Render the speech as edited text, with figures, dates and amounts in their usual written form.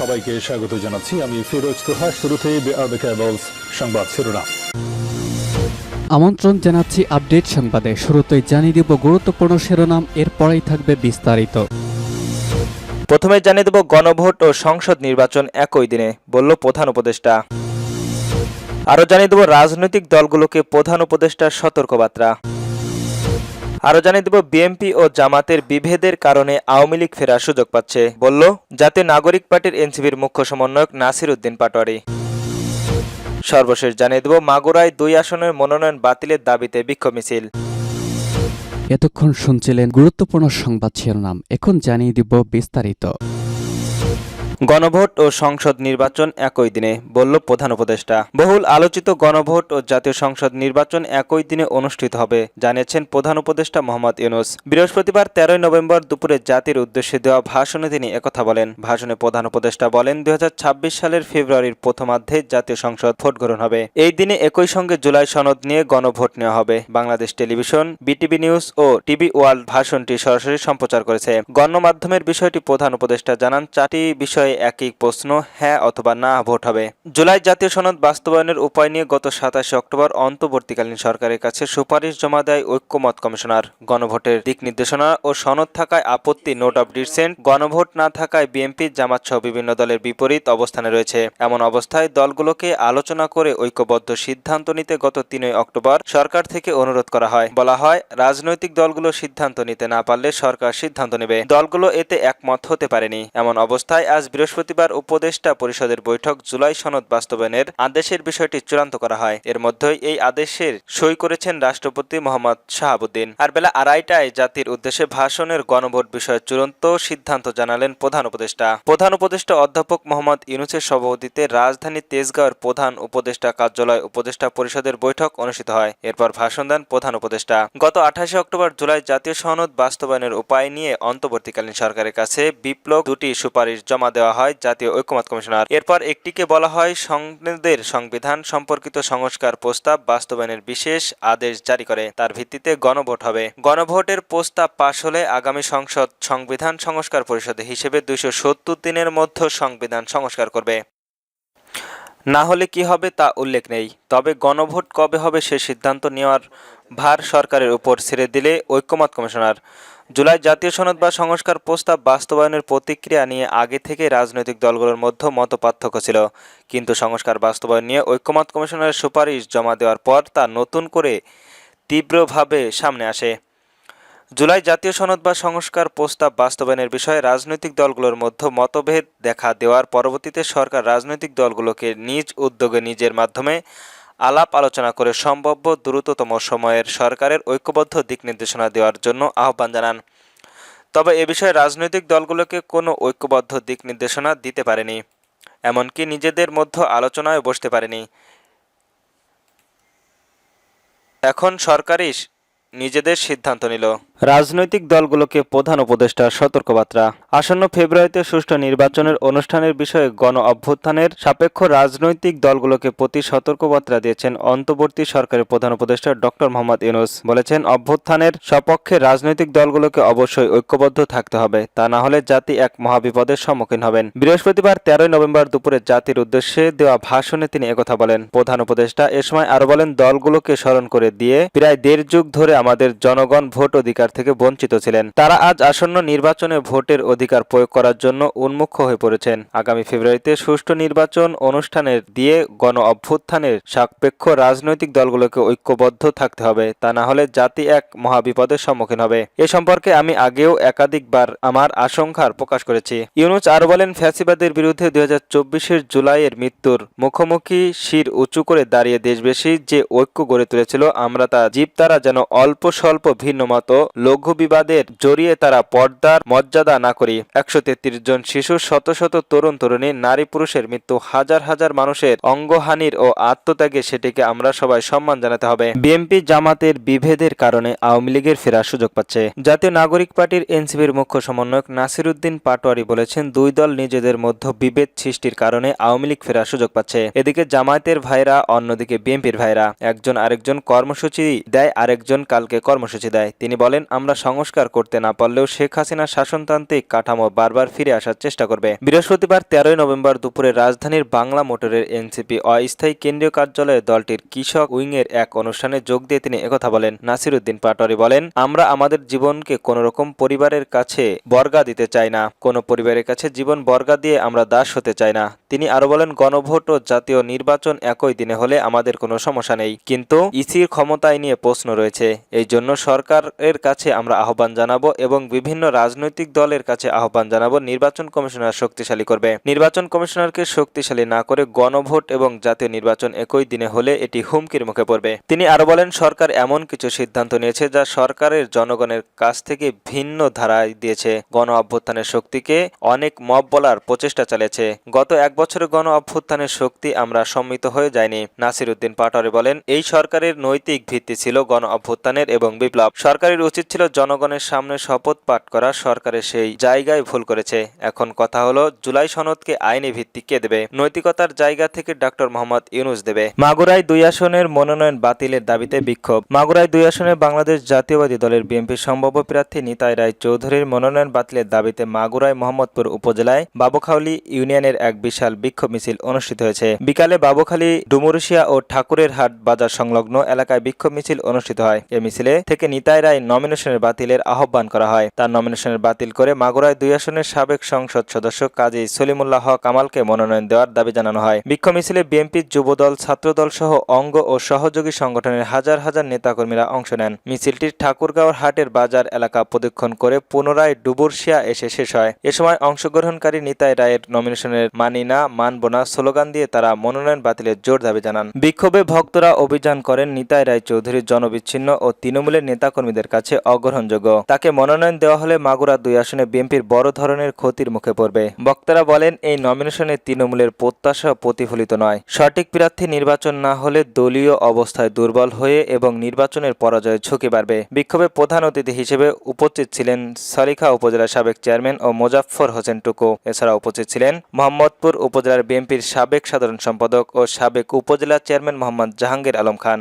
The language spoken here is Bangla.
সবাইকে স্বাগত জানাচ্ছি। আমি ফিরোজ তোহা। শুরুতেই সংবাদ শিরোনাম। আমন্ত্রণ জানাচ্ছি আপডেট সংবাদে। শুরুতেই জানিয়ে দেব গুরুত্বপূর্ণ শিরোনাম, এরপরেই থাকবে বিস্তারিত। প্রথমে জানিয়ে দেব গণভোট ও সংসদ নির্বাচন একই দিনে, বলল প্রধান উপদেষ্টা। আরও জানিয়ে দেব রাজনৈতিক দলগুলোকে প্রধান উপদেষ্টার সতর্কবার্তা। আরও জানিয়ে দেব বিএনপি ও জামাতের বিভেদের কারণে আওয়ামী লীগ ফেরার সুযোগ পাচ্ছে, বলল জাতীয় নাগরিক পার্টির এনসিপির মুখ্য সমন্বয়ক নাসির উদ্দিন পাটোয়ারি। সর্বশেষ জানিয়ে দেব মাগুরায় 2 আসনের মনোনয়ন বাতিলের দাবিতে বিক্ষোভ মিছিল। এতক্ষণ শুনছিলেন গুরুত্বপূর্ণ সংবাদ শিরোনাম, এখন জানিয়ে দিব বিস্তারিত। গণভোট ও সংসদ নির্বাচন একই দিনে, বলল প্রধান উপদেষ্টা। বহুল আলোচিত গণভোট ও জাতীয় সংসদ নির্বাচন একই দিনে অনুষ্ঠিত হবে জানিয়েছেন প্রধান উপদেষ্টা মোহাম্মদ ইউনূস। বৃহস্পতিবার 13 নভেম্বর দুপুরে জাতির উদ্দেশ্যে দেওয়া ভাষণে তিনি একথা বলেন। ভাষণে প্রধান উপদেষ্টা বলেন, 2026 সালের ফেব্রুয়ারির প্রথমার্ধে জাতীয় সংসদ ভোট গ্রহণ হবে। এই দিনে একই সঙ্গে জুলাই সনদ নিয়ে গণভোট নেওয়া হবে। বাংলাদেশ টেলিভিশন, বিটিভি নিউজ ও টিভি ওয়ার্ল্ড ভাষণটি সরাসরি সম্প্রচার করেছে। গণমাধ্যমের বিষয়টি প্রধান উপদেষ্টা জানান, 4টি বিষয় একই প্রশ্ন, হ্যাঁ অথবা না ভোট হবে। জুলাই জাতীয় সনদ বাস্তবায়নের উপায় নিয়ে গত 27 অক্টোবর অন্তর্বর্তীকালীন সরকারের কাছে সুপারিশ জমা দেয় ঐক্যমত কমিশনার। গণভোটের দিক নির্দেশনা ও সনদ থাকায় আপত্তি, নোট অব ডিসেন্ট। গণভোট না থাকায় বিএনপি, জামাত সহ বিভিন্ন দলের বিপরীত অবস্থানে রয়েছে। এমন অবস্থায় দলগুলোকে আলোচনা করে ঐক্যবদ্ধ সিদ্ধান্ত নিতে গত 3 অক্টোবর সরকার থেকে অনুরোধ করা হয়। বলা হয়, রাজনৈতিক দলগুলো সিদ্ধান্ত নিতে না পারলে সরকার সিদ্ধান্ত নেবে। দলগুলো এতে একমত হতে পারেনি। এমন অবস্থায় আজ বৃহস্পতিবার উপদেষ্টা পরিষদের বৈঠক জুলাই সনদ বাস্তবায়নের আদেশের বিষয়টি চূড়ান্ত করা হয়। এর মধ্যেই এই আদেশের সই করেছেন রাষ্ট্রপতি মোহাম্মদ শাহাবুদ্দিন। আর বেলা 2:30টায় জাতির উদ্দেশ্যে ভাষণের গণভোট বিষয়ে চূড়ান্ত সিদ্ধান্ত জানালেন প্রধান উপদেষ্টা। প্রধান উপদেষ্টা অধ্যাপক মোহাম্মদ ইউনূসের সভাপতিত্বে রাজধানী তেজগাঁওয়ের প্রধান উপদেষ্টা কার্যালয় উপদেষ্টা পরিষদের বৈঠক অনুষ্ঠিত হয়। এরপর ভাষণ দেন প্রধান উপদেষ্টা। গত 28 অক্টোবর জুলাই জাতীয় সনদ বাস্তবায়নের উপায় নিয়ে অন্তর্বর্তীকালীন সরকারের কাছে বিপ্লব 2টি সুপারিশ জমা দেওয়া হয় জাতীয় ঐক্যমত কমিশনার। এরপর একটিকে বলা হয় সংসদের সংবিধান সম্পর্কিত সংস্কার প্রস্তাব বাস্তবায়নের বিশেষ আদেশ জারি করে। তার ভিত্তিতে গণভোট হবে। গণভোটের প্রস্তাব পাশ হলে আগামী সংসদ সংবিধান সংস্কার পরিষদ হিসেবে 270 দিনের মধ্যে সংবিধান সংস্কার করবে। না হলে কি হবে তা উল্লেখ নেই। তবে গণভোট কবে হবে সে সিদ্ধান্ত নেওয়ার ভার সরকারের উপর ছেড়ে দিলে ঐক্যমত কমিশনার। জুলাই জাতীয় সনদ বা সংস্কার প্রস্তাব বাস্তবায়নের প্রতিক্রিয়া নিয়ে আগে থেকে রাজনৈতিক দলগুলোর মধ্যে মতপার্থক্য ছিল, কিন্তু সংস্কার বাস্তবায়ন নিয়ে ঐক্যমত কমিশনারের সুপারিশ জমা দেওয়ার পর তা নতুন করে তীব্রভাবে সামনে আসে। জুলাই জাতীয় সনদ বা সংস্কার প্রস্তাব বাস্তবায়নের বিষয়ে রাজনৈতিক দলগুলোর মধ্যে মতভেদ দেখা দেওয়ার পরবর্তীতে সরকার রাজনৈতিক দলগুলোকে নিজ উদ্যোগে নিজের মাধ্যমে আলাপ আলোচনা করে সম্ভাব্য দ্রুততম সময়ের সরকারের ঐক্যবদ্ধ দিক নির্দেশনা দেওয়ার জন্য আহ্বান জানান। তবে এ বিষয়ে রাজনৈতিক দলগুলোকে কোনো ঐক্যবদ্ধ দিক নির্দেশনা দিতে পারেনি, এমনকি নিজেদের মধ্যে আলোচনায় বসতে পারেনি। এখন সরকারই নিজেদের সিদ্ধান্ত নিল। রাজনৈতিক দলগুলোকে প্রধান উপদেষ্টার সতর্কবার্তা। আসন্ন ফেব্রুয়ারিতে সুষ্ঠু নির্বাচনের অনুষ্ঠানের বিষয়ে গণ অভ্যুত্থানের সাপেক্ষ রাজনৈতিক দলগুলোকে প্রতি সতর্কবার্তা দিয়েছেন অন্তর্বর্তী সরকারের প্রধান উপদেষ্টা ডক্টর মোহাম্মদ ইউনূস। বলেছেন, অভ্যুত্থানের সপক্ষে রাজনৈতিক দলগুলোকে অবশ্যই ঐক্যবদ্ধ থাকতে হবে, তা না হলে জাতি এক মহাবিপদের সম্মুখীন হবেন। বৃহস্পতিবার 13 নভেম্বর দুপুরে জাতির উদ্দেশ্যে দেওয়া ভাষণে তিনি একথা বলেন। প্রধান উপদেষ্টা এ সময় আরো বলেন, দলগুলোকে স্মরণ করে দিয়ে প্রায় 1.5 যুগ ধরে আমাদের জনগণ ভোট অধিকার থেকে বঞ্চিত ছিলেন। তারা আজ আসন্ন নির্বাচনে ভোটের অধিকার প্রয়োগ করার জন্য উন্মুখ হয়ে পড়েছেন। আগামী ফেব্রুয়ারিতে সুষ্ঠু নির্বাচন অনুষ্ঠানের দিয়ে গণ অভ্যুত্থানের সাপেক্ষ রাজনৈতিক দলগুলোকে ঐক্যবদ্ধ থাকতে হবে, তা না হলে জাতি এক মহাবিপদের সম্মুখীন হবে। এ সম্পর্কে আমি আগেও একাধিকবার আমার আশঙ্কার প্রকাশ করেছি। ইউনূস আরো বলেন, ফ্যাসিবাদের বিরুদ্ধে 2024 জুলাইয়ের মৃত্যুর মুখোমুখি শির উঁচু করে দাঁড়িয়ে দেশবাসী যে ঐক্য গড়ে তুলেছিল, আমরা তা জীব তারা যেন অল্প স্বল্প ভিন্ন মত লঘু বিবাদের জড়িয়ে তারা পর্দার মর্যাদা না করি। 133 জন শিশু, শত শত তরুণ তরুণী, নারী পুরুষের মৃত্যু, হাজার হাজার মানুষের অঙ্গহানির ও আত্মত্যাগে সেটিকে আমরা সবাই সম্মান জানাতে হবে। বিএনপি জামাতের বিভেদের কারণে আওয়ামী লীগের ফেরার সুযোগ পাচ্ছে। জাতীয় নাগরিক পার্টির এনসিপির মুখ্য সমন্বয়ক নাসির উদ্দিন পাটোয়ারি বলেছেন, দুই দল নিজেদের মধ্যে বিভেদ সৃষ্টির কারণে আওয়ামী লীগ ফেরার সুযোগ পাচ্ছে। এদিকে জামায়াতের ভাইরা, অন্যদিকে বিএনপির ভাইরা। একজন আরেকজন কর্মসূচি দেয়, আরেকজন কালকে কর্মসূচি দেয়। তিনি বলেন, আমরা সংস্কার করতে না পারলেও শেখ হাসিনার শাসনতান্ত্রিক কাঠামো বারবার ফিরে আসার চেষ্টা করবে। বৃহস্পতিবার 13 নভেম্বর দুপুরে রাজধানীর বাংলা মোটরের এনসিপি অস্থায়ী কেন্দ্রীয় কার্যালয়ে দলটির কৃষক উইংয়ের এক অনুষ্ঠানে যোগ দিয়ে তিনি একথা বলেন। নাসিরউদ্দিন পাটোয়ারী বলেন, আমরা আমাদের জীবনকে কোনোরকম পরিবারের কাছে বর্গা দিতে চাই না, কোনো পরিবারের কাছে জীবন বর্গা দিয়ে আমরা দাস হতে চাই না। তিনি আরো বলেন, গণভোট ও জাতীয় নির্বাচন একই দিনে হলে আমাদের কোনো সমস্যা নেই, কিন্তু ইসির ক্ষমতায় নিয়ে প্রশ্ন রয়েছে। এই জন্য সরকারের কাছে আমরা আহ্বান জানাবো এবং বিভিন্ন রাজনৈতিক দলের কাছে আহ্বান জানাবো নির্বাচন কমিশনার শক্তিশালী করবে। নির্বাচন কমিশনারকে শক্তিশালী না করে গণভোট এবং জাতীয় নির্বাচন একই দিনে হলে এটি হুমকির মুখে পড়বে। তিনি আরো বলেন, সরকার এমন কিছু সিদ্ধান্ত নিয়েছে যা সরকারের জনগণের কাছ থেকে ভিন্ন ধারায় দিয়েছে। গণ অভ্যুত্থানের শক্তিকে অনেক মব বলার প্রচেষ্টা চালিয়েছে। গত এক বছরের গণ অভ্যুত্থানের শক্তি আমরা সম্মিলিত হয়ে যায়নি। নাসিরউদ্দিন পাটোয়ারী বলেন, এই সরকারের নৈতিক ভিত্তি ছিল গণ অভ্যুত্থানের এবং বিপ্লব। সরকারের উচিত ছিল জনগণের সামনে শপথ পাঠ করা, সরকারের সেই জায়গায় ভুল করেছে। এখন কথা হলো, জুলাই সনদকে আইনি ভিত্তি কে দেবে? নৈতিকতার জায়গা থেকে ডক্টর মোহাম্মদ ইউনূস দেবে। মাগুরায় 2 আসনের মনোনয়ন বাতিলের দাবিতে বিক্ষোভ। মাগুরায় 2 আসনে বাংলাদেশ জাতীয়বাদী দলের বিএনপির সম্ভাব্য প্রার্থী নিতাই রায় চৌধুরীর মনোনয়ন বাতিলের দাবিতে মাগুরায় মোহাম্মদপুর উপজেলায় বাবুখালী ইউনিয়নের এক বিশাল বিক্ষোভ মিছিল অনুষ্ঠিত হয়েছে। বিকালে বাবুখালী, ডুমুরিয়া ও ঠাকুরের হাট বাজার সংলগ্ন এলাকায় বিক্ষোভ মিছিল অনুষ্ঠিত হয়। এ মিছিলে থেকে নিতাই রায় নমিনেশনের বাতিলের আহ্বান করা হয়। তার নমিনেশনের বাতিল করে মাগুরায় 2 আসনের সাবেক সংসদ সদস্য কাজী সলিমুল্লাহ হক কামালকে মনোনয়ন দেওয়ার দাবি জানানো হয়। বিক্ষোভ মিছিলে বিএনপি, যুবদল, ছাত্রদল সহ অঙ্গ ও সহযোগী সংগঠনের হাজার হাজার নেতাকর্মীরা অংশ নেন। মিছিলটি ঠাকুরগাঁও হাটের বাজার এলাকা প্রদক্ষিণ করে পুনরায় ডুবুরশিয়া এসে শেষ হয়। এ সময় অংশগ্রহণকারী নিতাই রায়ের নমিনেশনের মানি না, মানব না স্লোগান দিয়ে তারা মনোনয়ন বাতিলের জোর দাবি জানান। বিক্ষোভে ভক্তরা অভিযান করেন নিতাই রায় চৌধুরীর জনবিচ্ছিন্ন ও তৃণমূলের নেতাকর্মীদের কাছে অগ্রহণযোগ্য। তাকে মনোনয়ন দেওয়া হলে মাগুরা 2 আসনে বিএনপির বড় ধরনের ক্ষতির মুখে পড়বে। বক্তারা বলেন, এই নমিনেশনে তৃণমূলের প্রত্যাশা প্রতিফলিত নয়। সঠিক প্রার্থী নির্বাচন না হলে দলীয় অবস্থায় দুর্বল হয়ে এবং নির্বাচনের পরাজয়ের ঝুঁকি বাড়বে। বিক্ষোভে প্রধান অতিথি হিসেবে উপস্থিত ছিলেন সরিখা উপজেলার সাবেক চেয়ারম্যান ও মোজাফফর হোসেন টুকু। এছাড়া উপস্থিত ছিলেন মোহাম্মদপুর উপজেলার বিএনপির সাবেক সাধারণ সম্পাদক ও সাবেক উপজেলা চেয়ারম্যান মোহাম্মদ জাহাঙ্গীর আলম খান।